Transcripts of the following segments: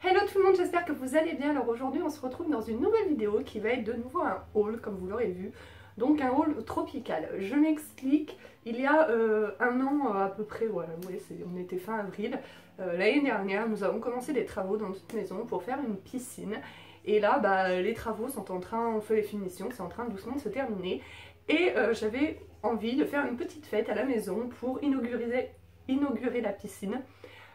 Hello tout le monde, j'espère que vous allez bien. Alors aujourd'hui on se retrouve dans une nouvelle vidéo qui va être de nouveau un haul comme vous l'aurez vu. Donc un haul tropical. Je m'explique, il y a un an à peu près, voilà, vous voyez, on était fin avril, l'année dernière nous avons commencé des travaux dans notre maison pour faire une piscine. Et là les travaux sont en train, on fait les finitions, c'est en train doucement de se terminer. Et j'avais envie de faire une petite fête à la maison pour inaugurer la piscine.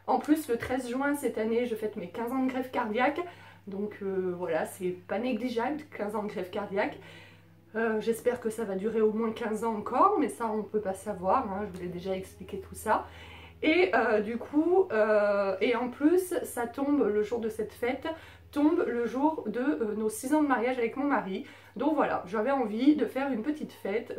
En plus, le 13 juin cette année, je fête mes 15 ans de greffe cardiaque. Donc voilà, c'est pas négligeable, 15 ans de greffe cardiaque. J'espère que ça va durer au moins 15 ans encore, mais ça on peut pas savoir, hein, je vous ai déjà expliqué tout ça. Et du coup, et en plus, ça tombe, le jour de cette fête, tombe le jour de nos 6 ans de mariage avec mon mari. Donc voilà, j'avais envie de faire une petite fête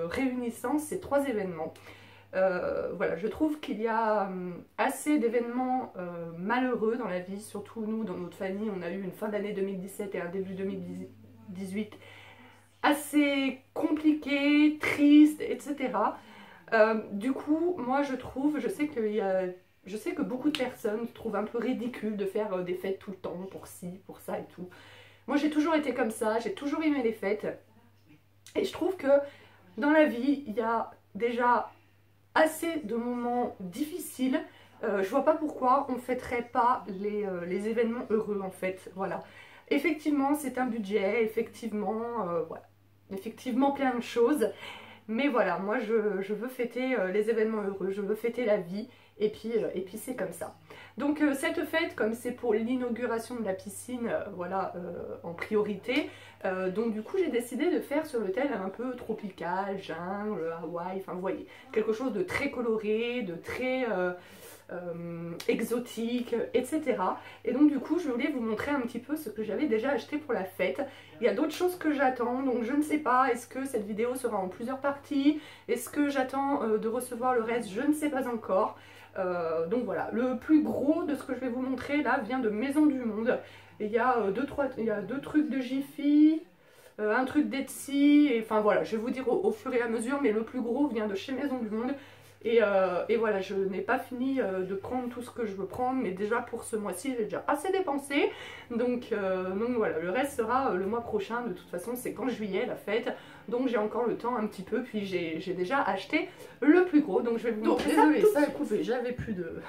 réunissant ces trois événements. Voilà, je trouve qu'il y a assez d'événements malheureux dans la vie, surtout nous, dans notre famille, on a eu une fin d'année 2017 et un début 2018 assez compliqués, tristes, etc. Du coup, moi je trouve, je sais que beaucoup de personnes trouvent un peu ridicule de faire des fêtes tout le temps, pour ci, pour ça et tout. Moi j'ai toujours été comme ça, j'ai toujours aimé les fêtes. Et je trouve que dans la vie, il y a déjà assez de moments difficiles. Je vois pas pourquoi on fêterait pas les événements heureux en fait, voilà. Effectivement c'est un budget, effectivement, voilà. Effectivement plein de choses, mais voilà, moi je veux fêter les événements heureux, je veux fêter la vie, et puis c'est comme ça. Donc cette fête, comme c'est pour l'inauguration de la piscine, voilà, en priorité, donc du coup j'ai décidé de faire sur le thème un peu tropical, jungle, Hawaï, enfin vous voyez, quelque chose de très coloré, de très exotique, etc. Et donc du coup je voulais vous montrer un petit peu ce que j'avais déjà acheté pour la fête. Il y a d'autres choses que j'attends, donc je ne sais pas, est-ce que cette vidéo sera en plusieurs parties, est-ce que j'attends de recevoir le reste, je ne sais pas encore. Donc voilà, le plus gros de ce que je vais vous montrer là vient de Maison du Monde. Et il y a deux trucs de Jiffy, un truc d'Etsy, et enfin voilà, je vais vous dire au fur et à mesure, mais le plus gros vient de chez Maison du Monde. Et voilà, je n'ai pas fini de prendre tout ce que je veux prendre, mais déjà pour ce mois-ci j'ai déjà assez dépensé, donc voilà, le reste sera le mois prochain. De toute façon c'est qu'en juillet la fête, donc j'ai encore le temps un petit peu, puis j'ai déjà acheté le plus gros, donc je vais vous montrer. Désolée, ça a coupé, j'avais plus de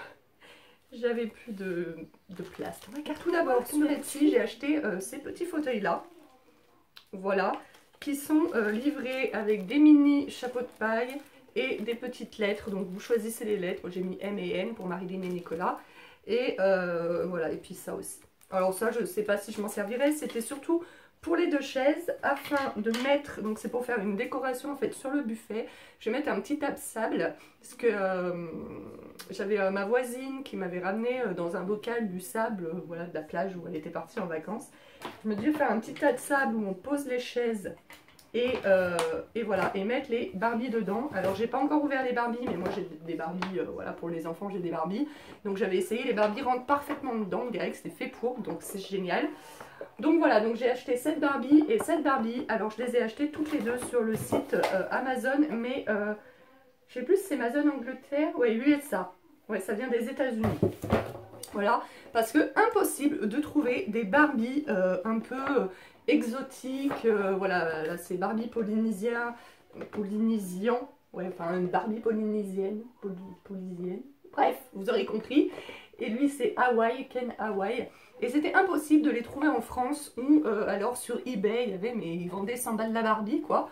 place. Car tout d'abord sur Etsy j'ai acheté ces petits fauteuils là, voilà, qui sont livrés avec des mini chapeaux de paille et des petites lettres. Donc vous choisissez les lettres, j'ai mis M et N pour Marilyn et Nicolas, et voilà, et puis ça aussi. Alors ça je ne sais pas si je m'en servirai, c'était surtout pour les deux chaises afin de mettre, donc c'est pour faire une décoration en fait sur le buffet. Je vais mettre un petit tape-sable parce que j'avais ma voisine qui m'avait ramené dans un bocal du sable, voilà, de la plage où elle était partie en vacances. Je me dis de faire un petit tas de sable où on pose les chaises et voilà, et mettre les Barbies dedans. Alors j'ai pas encore ouvert les Barbies, mais moi j'ai des Barbies, voilà, pour les enfants j'ai des Barbies. Donc j'avais essayé, les Barbies rentrent parfaitement dedans, on dirait que c'était fait pour, donc c'est génial. Donc voilà, donc j'ai acheté cette Barbie et cette Barbie. Alors je les ai achetées toutes les deux sur le site Amazon, mais je sais plus si c'est Amazon Angleterre, ouais, USA. Ouais, ça vient des États-Unis. Voilà, parce que impossible de trouver des Barbies un peu exotiques. Voilà, là c'est Barbie polynésien, ouais, enfin une Barbie polynésienne, bref, vous aurez compris. Et lui c'est Hawaii, Ken Hawaii. Et c'était impossible de les trouver en France, ou alors sur eBay, il y avait, mais ils vendaient 100 balles la Barbie, quoi.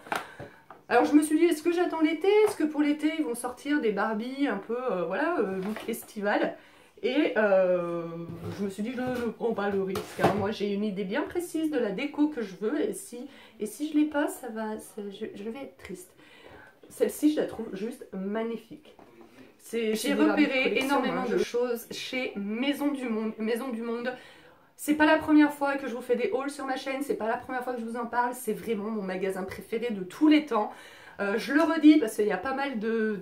Alors je me suis dit, est-ce que j'attends l'été? Est-ce que pour l'été, ils vont sortir des Barbies un peu, voilà, look estival? Et je me suis dit, je ne prends pas le risque, hein. Moi j'ai une idée bien précise de la déco que je veux, et si je l'ai pas, je vais être triste. Celle-ci, je la trouve juste magnifique. J'ai repéré énormément de choses chez Maison du Monde. Maison du Monde, c'est pas la première fois que je vous fais des hauls sur ma chaîne, c'est pas la première fois que je vous en parle, c'est vraiment mon magasin préféré de tous les temps. Je le redis parce qu'il y a pas mal de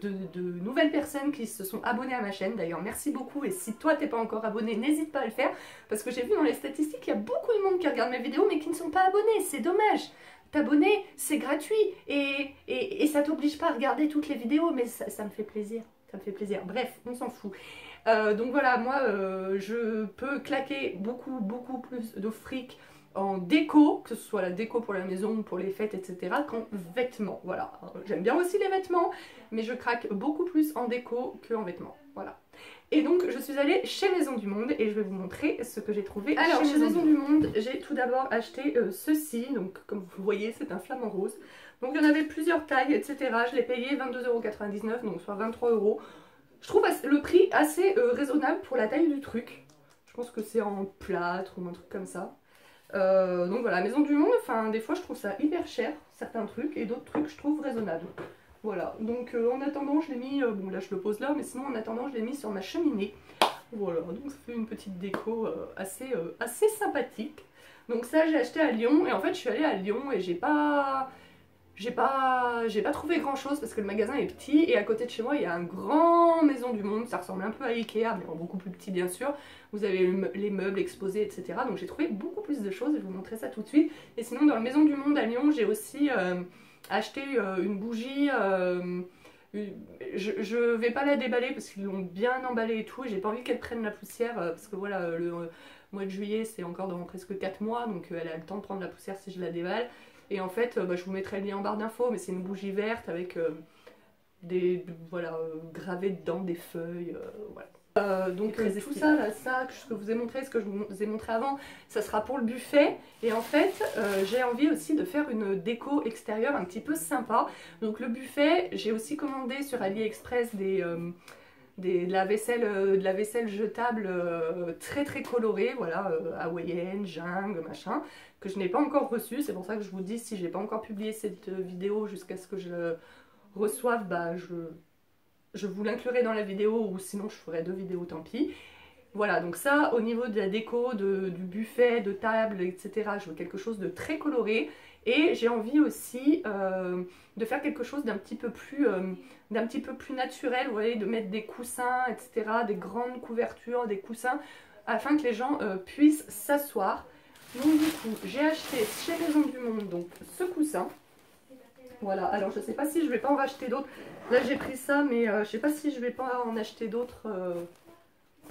nouvelles personnes qui se sont abonnées à ma chaîne. D'ailleurs merci beaucoup, et si toi t'es pas encore abonné, n'hésite pas à le faire, parce que j'ai vu dans les statistiques qu'il y a beaucoup de monde qui regarde mes vidéos mais qui ne sont pas abonnés, c'est dommage. T'abonner c'est gratuit, et ça t'oblige pas à regarder toutes les vidéos, mais ça me fait plaisir. ça me fait plaisir. Bref, on s'en fout. Donc voilà, moi je peux claquer beaucoup plus de fric en déco, que ce soit la déco pour la maison, pour les fêtes, etc. qu'en vêtements. Voilà, j'aime bien aussi les vêtements, mais je craque beaucoup plus en déco qu'en vêtements. Voilà. Et donc je suis allée chez Maison du Monde et je vais vous montrer ce que j'ai trouvé. Alors chez Maison du Monde, j'ai tout d'abord acheté ceci, donc comme vous voyez c'est un flamant rose. Donc il y en avait plusieurs tailles, etc. Je l'ai payé 22,99 €, donc soit 23 €. Je trouve le prix assez raisonnable pour la taille du truc. Je pense que c'est en plâtre ou un truc comme ça. Donc voilà, Maison du Monde, enfin des fois je trouve ça hyper cher, certains trucs, et d'autres trucs je trouve raisonnables. Voilà, donc en attendant je l'ai mis, bon là je le pose là, mais sinon en attendant je l'ai mis sur ma cheminée. Voilà, donc ça fait une petite déco assez sympathique. Donc ça j'ai acheté à Lyon, et en fait je suis allée à Lyon et j'ai pas trouvé grand chose parce que le magasin est petit et à côté de chez moi il y a un grand Maison du Monde, ça ressemble un peu à Ikea mais en beaucoup plus petit bien sûr. Vous avez les meubles exposés, etc. Donc j'ai trouvé beaucoup plus de choses et je vais vous montrer ça tout de suite. Et sinon dans le Maison du Monde à Lyon j'ai aussi acheté une bougie. Je vais pas la déballer parce qu'ils l'ont bien emballée et tout, et j'ai pas envie qu'elle prenne la poussière parce que voilà, le mois de juillet c'est encore dans presque 4 mois, donc elle a le temps de prendre la poussière si je la déballe. Et en fait, je vous mettrai le lien en barre d'infos, mais c'est une bougie verte avec gravé dedans des feuilles, voilà. Donc tout ça, là, ce que je vous ai montré, ce que je vous ai montré avant, ça sera pour le buffet. Et en fait, j'ai envie aussi de faire une déco extérieure un petit peu sympa. Donc le buffet, j'ai aussi commandé sur AliExpress de la vaisselle jetable très colorée, voilà, hawaïenne, jungle, machin, que je n'ai pas encore reçue. C'est pour ça que je vous dis, si j'ai pas encore publié cette vidéo jusqu'à ce que je le reçoive, bah je vous l'inclurai dans la vidéo, ou sinon je ferai 2 vidéos, tant pis. Voilà, donc ça, au niveau de la déco, du buffet, de table, etc., je veux quelque chose de très coloré. Et j'ai envie aussi de faire quelque chose d'un petit peu plus naturel, vous voyez, de mettre des coussins, etc., des grandes couvertures, des coussins, afin que les gens puissent s'asseoir. Donc du coup, j'ai acheté chez Maison du Monde donc ce coussin. Voilà, alors je sais pas si je vais pas en racheter d'autres. Là j'ai pris ça, mais je sais pas si je vais pas en acheter d'autres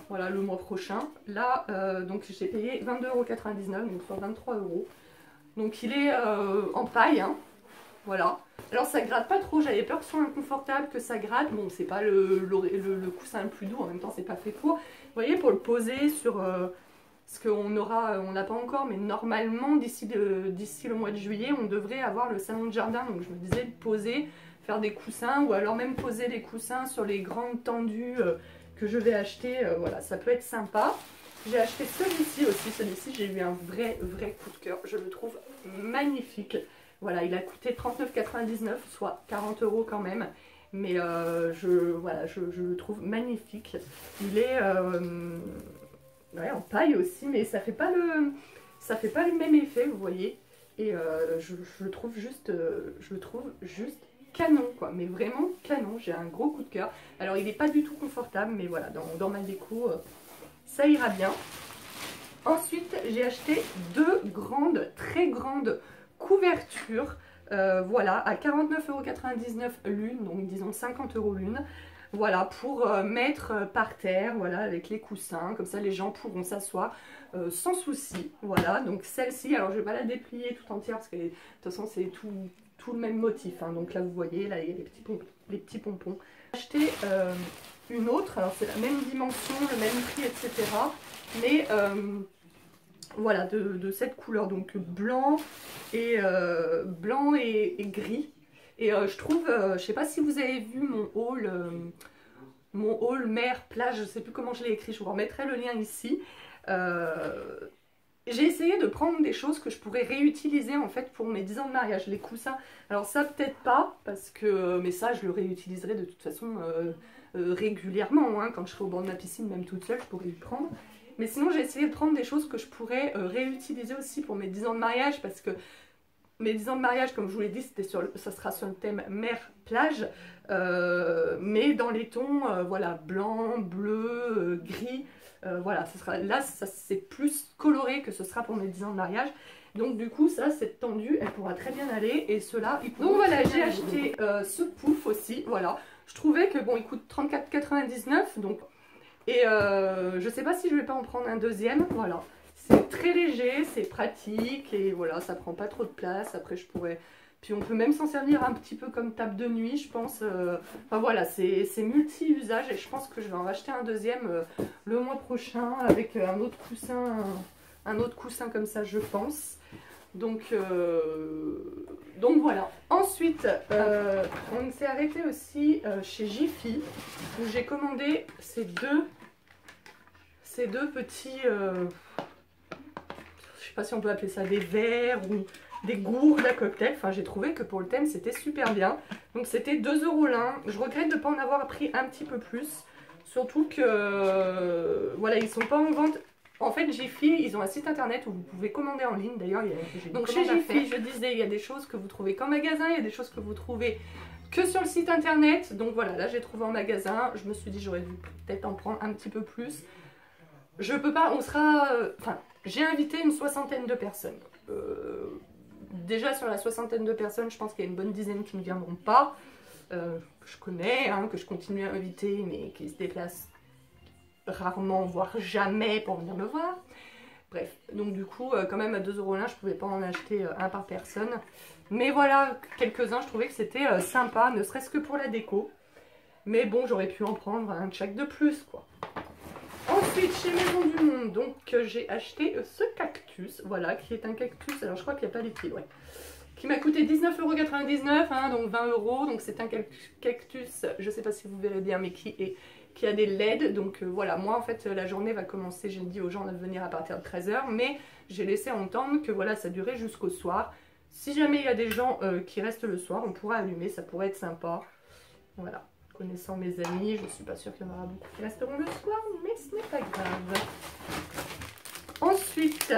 voilà, le mois prochain. Là, donc j'ai payé 22,99 €, donc soit 23 €. Donc il est en paille, hein. Voilà. Alors ça gratte pas trop, j'avais peur que ce soit inconfortable, que ça gratte. Bon, c'est pas le coussin le plus doux, en même temps c'est pas fait pour. Vous voyez, pour le poser sur... ce qu'on aura, on l'a pas encore, mais normalement d'ici le mois de juillet, on devrait avoir le salon de jardin. Donc je me disais de poser, faire des coussins, ou alors même poser des coussins sur les grandes tendues que je vais acheter. Voilà, ça peut être sympa. J'ai acheté celui-ci aussi, celui-ci j'ai eu un vrai coup de cœur, je le trouve magnifique. Voilà, il a coûté 39,99 €, soit 40 € quand même, mais je le trouve magnifique. Il est ouais, en paille aussi, mais ça fait pas le même effet, vous voyez. Et je le trouve juste canon, quoi, mais vraiment canon. J'ai un gros coup de cœur. Alors il n'est pas du tout confortable, mais voilà, dans ma déco ça ira bien. Ensuite j'ai acheté 2 très grandes couvertures, voilà, à 49,99 € l'une, donc disons 50 € l'une. Voilà, pour mettre par terre, voilà, avec les coussins, comme ça les gens pourront s'asseoir sans souci. Voilà, donc celle-ci, alors je vais pas la déplier tout entière parce que de toute façon c'est tout le même motif, hein. Donc là vous voyez, là il y a les petits pompons. J'ai acheté une autre, alors c'est la même dimension, le même prix, etc. Mais voilà, de cette couleur, donc blanc et gris. Et je trouve, je sais pas si vous avez vu mon haul mer plage, je sais plus comment je l'ai écrit, je vous remettrai le lien ici. J'ai essayé de prendre des choses que je pourrais réutiliser en fait pour mes 10 ans de mariage, les coussins. Alors ça peut-être pas, parce que, mais ça je le réutiliserai de toute façon régulièrement, hein, quand je serai au bord de ma piscine, même toute seule, je pourrais y prendre. Mais sinon j'ai essayé de prendre des choses que je pourrais réutiliser aussi pour mes 10 ans de mariage, parce que mes 10 ans de mariage, comme je vous l'ai dit, ça sera sur le thème mer-plage, mais dans les tons voilà, blanc, bleu, gris. Voilà, là c'est plus coloré que ce sera pour mes 10 ans de mariage. Donc du coup ça, cette tendue elle pourra très bien aller, et cela donc voilà, j'ai acheté ce pouf aussi, voilà. Je trouvais que bon, il coûte 34,99 donc, et je sais pas si je vais pas en prendre un deuxième, voilà. C'est très léger, c'est pratique et voilà, ça prend pas trop de place. Après, je pourrais... Puis on peut même s'en servir un petit peu comme table de nuit, je pense. Enfin voilà, c'est multi-usage et je pense que je vais en racheter un deuxième le mois prochain avec un autre coussin comme ça, je pense. Donc voilà. Ensuite, on s'est arrêté aussi chez Jiffy où j'ai commandé ces deux petits... je sais pas si on peut appeler ça des verres ou des gourdes à cocktail. Enfin, j'ai trouvé que pour le thème, c'était super bien. Donc, c'était 2 € l'un. Je regrette de ne pas en avoir pris un petit peu plus. Surtout que, voilà, ils sont pas en vente. En fait, Jiffy, ils ont un site internet où vous pouvez commander en ligne. D'ailleurs, donc chez Jiffy, je disais, il y a des choses que vous trouvez qu'en magasin, il y a des choses que vous trouvez que sur le site internet. Donc voilà, là, j'ai trouvé en magasin. Je me suis dit, j'aurais dû peut-être en prendre un petit peu plus. Je peux pas, on sera... Enfin, j'ai invité une 60aine de personnes. Déjà sur la 60aine de personnes, je pense qu'il y a une bonne dizaine qui ne viendront pas. Que je connais, hein, que je continue à inviter, mais qui se déplacent rarement, voire jamais pour venir me voir. Bref, donc du coup, quand même à 2 € l'un, je pouvais pas en acheter un par personne. Mais voilà, quelques-uns, je trouvais que c'était sympa, ne serait-ce que pour la déco. Mais bon, j'aurais pu en prendre un chaque de plus, quoi. Ensuite, chez Maison du Monde, donc j'ai acheté ce cactus, voilà, qui est un cactus, alors je crois qu'il n'y a pas les pieds, ouais, qui m'a coûté 19,99 €, hein, donc 20 €, donc c'est un cactus, je ne sais pas si vous verrez bien, mais qui a des LED, donc voilà, moi en fait la journée va commencer, j'ai dit aux gens de venir à partir de 13 h, mais j'ai laissé entendre que voilà, ça durait jusqu'au soir. Si jamais il y a des gens qui restent le soir, on pourra allumer, ça pourrait être sympa, voilà. Connaissant mes amis, je ne suis pas sûre qu'il y en aura beaucoup qui resteront le soir, mais ce n'est pas grave. Ensuite,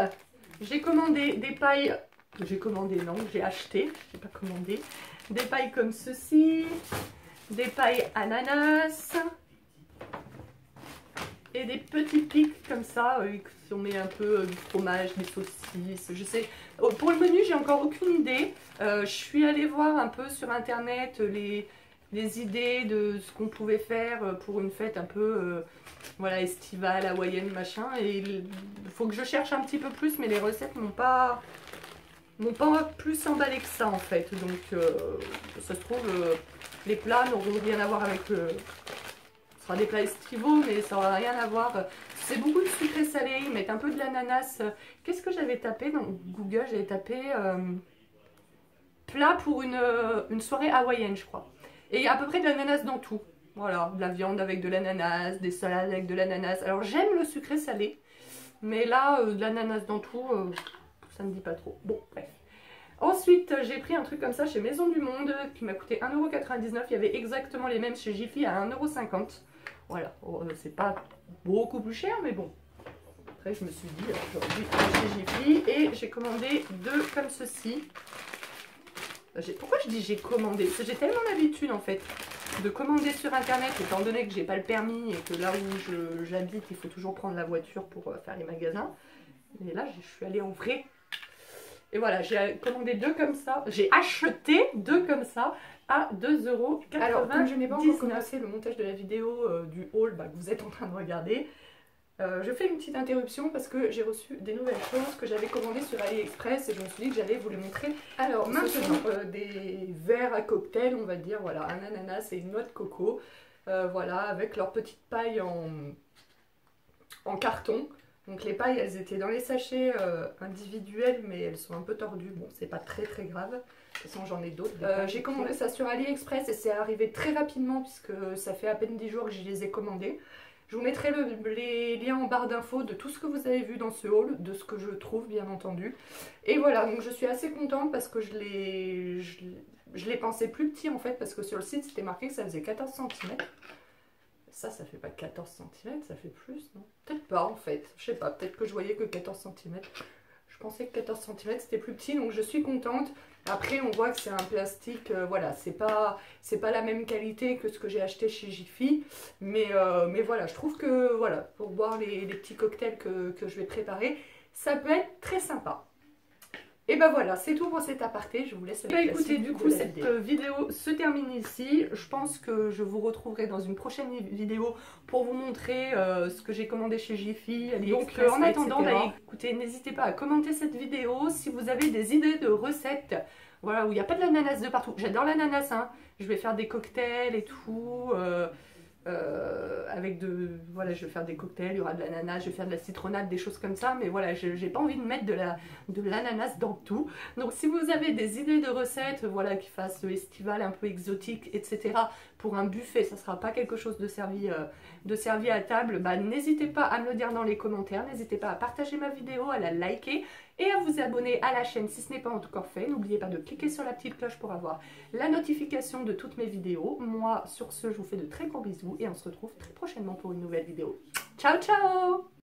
j'ai commandé des pailles. J'ai acheté, je n'ai pas commandé. Des pailles comme ceci, des pailles ananas et des petits pics comme ça, si on met un peu du fromage, des saucisses, je sais. Pour le menu, j'ai encore aucune idée. Je suis allée voir un peu sur internet les idées de ce qu'on pouvait faire pour une fête un peu voilà, estivale, hawaïenne, machin. Et il faut que je cherche un petit peu plus, mais les recettes m'ont pas plus emballé que ça en fait. Donc ça se trouve, les plats n'auront rien à voir avec ce sera des plats estivaux, mais ça n'aura rien à voir. C'est beaucoup de sucré salé, ils mettent un peu de l'ananas. Qu'est-ce que j'avais tapé dans Google? J'avais tapé plat pour une soirée hawaïenne, je crois. Et il y a à peu près de l'ananas dans tout. Voilà, de la viande avec de l'ananas, des salades avec de l'ananas. Alors j'aime le sucré salé, mais là, de l'ananas dans tout, ça ne me dit pas trop. Bon, bref. Ensuite, j'ai pris un truc comme ça chez Maison du Monde qui m'a coûté 1,99 €. Il y avait exactement les mêmes chez Jiffy à 1,50 €. Voilà, c'est pas beaucoup plus cher, mais bon. Après, je me suis dit, j'aurais dû aller chez Jiffy et j'ai commandé deux comme ceci. Pourquoi je dis j'ai commandé? Parce que j'ai tellement l'habitude en fait de commander sur internet, étant donné que j'ai pas le permis et que là où j'habite, il faut toujours prendre la voiture pour faire les magasins. Mais là, je suis allée en vrai. Et voilà, j'ai commandé deux comme ça. J'ai acheté deux comme ça à 2,99 €. Alors, comme je n'ai pas encore commencé le montage de la vidéo du haul que vous êtes en train de regarder, je fais une petite interruption parce que j'ai reçu des nouvelles choses que j'avais commandées sur AliExpress et je me suis dit que j'allais vous les montrer. Alors maintenant, des verres à cocktail, on va dire, voilà, un ananas et une noix de coco, voilà, avec leur petite paille en carton. Donc les pailles, elles étaient dans les sachets individuels, mais elles sont un peu tordues. Bon, c'est pas très grave. De toute façon, j'en ai d'autres. J'ai commandé ça sur AliExpress et c'est arrivé très rapidement puisque ça fait à peine 10 jours que je les ai commandés. Je vous mettrai les liens en barre d'infos de tout ce que vous avez vu dans ce haul, de ce que je trouve bien entendu. Et voilà, donc je suis assez contente parce que je l'ai pensé plus petit en fait, parce que sur le site c'était marqué que ça faisait 14 cm. Ça fait pas 14 cm, ça fait plus, non? Peut-être pas en fait, je sais pas, peut-être que je voyais que 14 cm. Je pensais que 14 cm c'était plus petit, donc je suis contente. Après on voit que c'est un plastique, voilà, c'est pas la même qualité que ce que j'ai acheté chez Jiffy. Mais voilà, je trouve que voilà, pour boire les petits cocktails que je vais préparer, ça peut être très sympa. Et ben voilà, c'est tout pour cet aparté, je vous laisse avec la suite. Du coup, cette vidéo se termine ici. Je pense que je vous retrouverai dans une prochaine vidéo pour vous montrer ce que j'ai commandé chez Jiffy, AliExpress, donc en attendant, bah, écoutez, n'hésitez pas à commenter cette vidéo si vous avez des idées de recettes, voilà, où il n'y a pas de l'ananas de partout. J'adore l'ananas, hein. Je vais faire des cocktails et tout, avec voilà, je vais faire des cocktails, il y aura de l'ananas, je vais faire de la citronnade, des choses comme ça, mais voilà, j'ai pas envie de mettre de l'ananas dans tout. Donc si vous avez des idées de recettes, voilà, qui fassent estival, un peu exotique, etc., pour un buffet, ça sera pas quelque chose de servi à table, bah n'hésitez pas à me le dire dans les commentaires, n'hésitez pas à partager ma vidéo, à la liker et à vous abonner à la chaîne si ce n'est pas encore fait. N'oubliez pas de cliquer sur la petite cloche pour avoir la notification de toutes mes vidéos. Moi, sur ce, je vous fais de très gros bisous et on se retrouve très prochainement pour une nouvelle vidéo. Ciao, ciao!